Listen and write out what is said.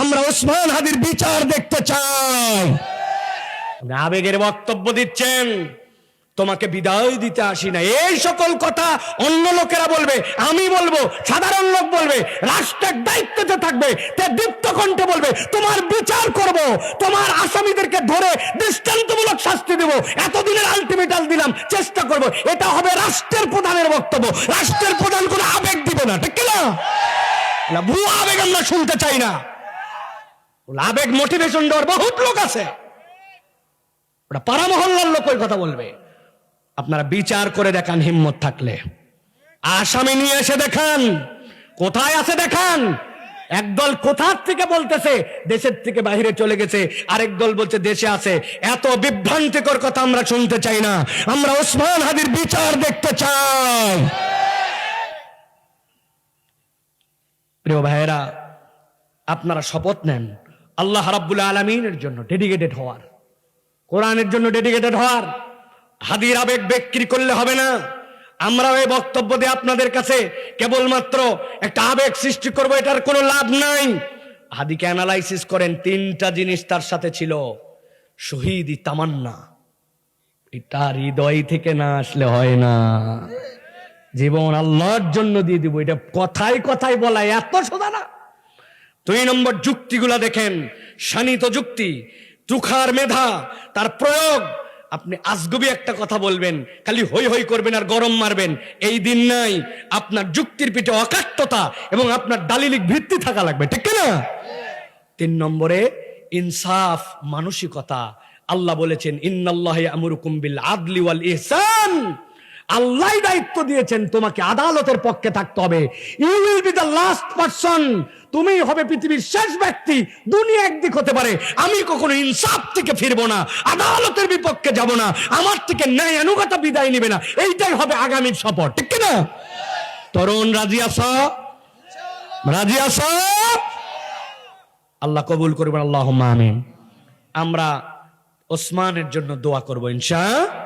আমরা ওসমান হাদির বিচার দেখতে চাই। আবেগের বক্তব্য দিচ্ছেন, তোমাকে বিদায় দিতে আসি না, এই সকল কথা অন্য লোকেরা বলবে, আমি বলবো, সাধারণ লোক বলবে, রাষ্ট্রের দায়িত্বতে থাকবে, তে দীপ্ত কণ্ঠে বলবে তোমার বিচার করব, তোমার আসামিদেরকে ধরে দৃষ্টান্তমূলক শাস্তি দেব, এতদিনের আলটিমেটাম দিলাম, চেষ্টা করব। এটা হবে রাষ্ট্রের প্রধানের বক্তব্য। রাষ্ট্রের প্রধান কোনো আবেগ দিবে না, ঠিক না? ভুয়া আবেগ আমরা শুনতে চাই না। আবেগ মোটিভেশন দেওয়ার বহুত লোক আছে, ওটা পাড়া মহল্লার লোক ওই কথা বলবে। আপনারা বিচার করে দেখান, হিম্মত থাকলে আসামি নিয়ে এসে দেখান, কোথায় আছে দেখান। একদল কোথা থেকে বলতেছে দেশের থেকে বাইরে চলে গেছে, আরেক দল বলছে দেশে আছে। এত বিভ্রান্তিকর কথা আমরা শুনতে চাই না। আমরা ওসমান হাদির বিচার দেখতে চাই। প্রিয় ভাইয়েরা, আপনারা শপথ নেন আল্লাহ রাব্বুল আলামিনের জন্য ডেডিকেটেড হওয়ার, কোরআনের জন্য ডেডিকেটেড হওয়ার। হাদির আবেগ বিক্রি করলে হবে না। আমরা এই বক্তব্য দিয়ে আপনাদের কাছে কেবলমাত্র একটা আবেগ সৃষ্টি করব, এটার কোনো লাভ নাই। হাদিকে অ্যানালাইসিস করেন, তিনটা জিনিস তার সাথে ছিল। শহীদি তামান্না, এটা হৃদয় থেকে না আসলে হয় না। জীবন আল্লাহর জন্য দিয়ে দিব, এটা কথায় কথায় বলা এত সোজা না। 2 নম্বর যুক্তিগুলা দেখেন, শানিত যুক্তি, তুখার মেধা, তার প্রয়োগ। আপনি আজগুবি একটা কথা বলবেন, খালি হই হই করবেন আর গরম মারবেন, এই দিন নাই। আপনার যুক্তির পিঠে অকাট্যতা এবং আপনার দালিলিক ভিত্তি থাকা লাগবে, ঠিক না? 3 নম্বরে ইনসাফ, মানসিকতা। আল্লাহ বলেছেন ইন্নাল্লাহা ইয়ামুরুকুম বিল আদলি ওয়াল ইহসান। আল্লাহ দায়িত্ব দিয়েছেন তোমাকে আদালতের পক্ষে থাকতে হবে। You will be the last person, তুমি হবে পৃথিবীর শেষ ব্যক্তি। দুনিয়া একদিক হতে পারে, আমি কখনো ইনসাফ থেকে ফিরবো না, আদালতের বিপক্ষে যাব না, আমার থেকে ন্যায় আনুগতা বিদায় নিবে না। এইটাই হবে আগামীর শপথ, ঠিক না? তরুণ রাজি আছো? রাজি আছো? আল্লাহ কবুল করবেন, আল্লাহুম্মা আমিন। আমরা ওসমানের জন্য দোয়া করবো ইনশাআল্লাহ।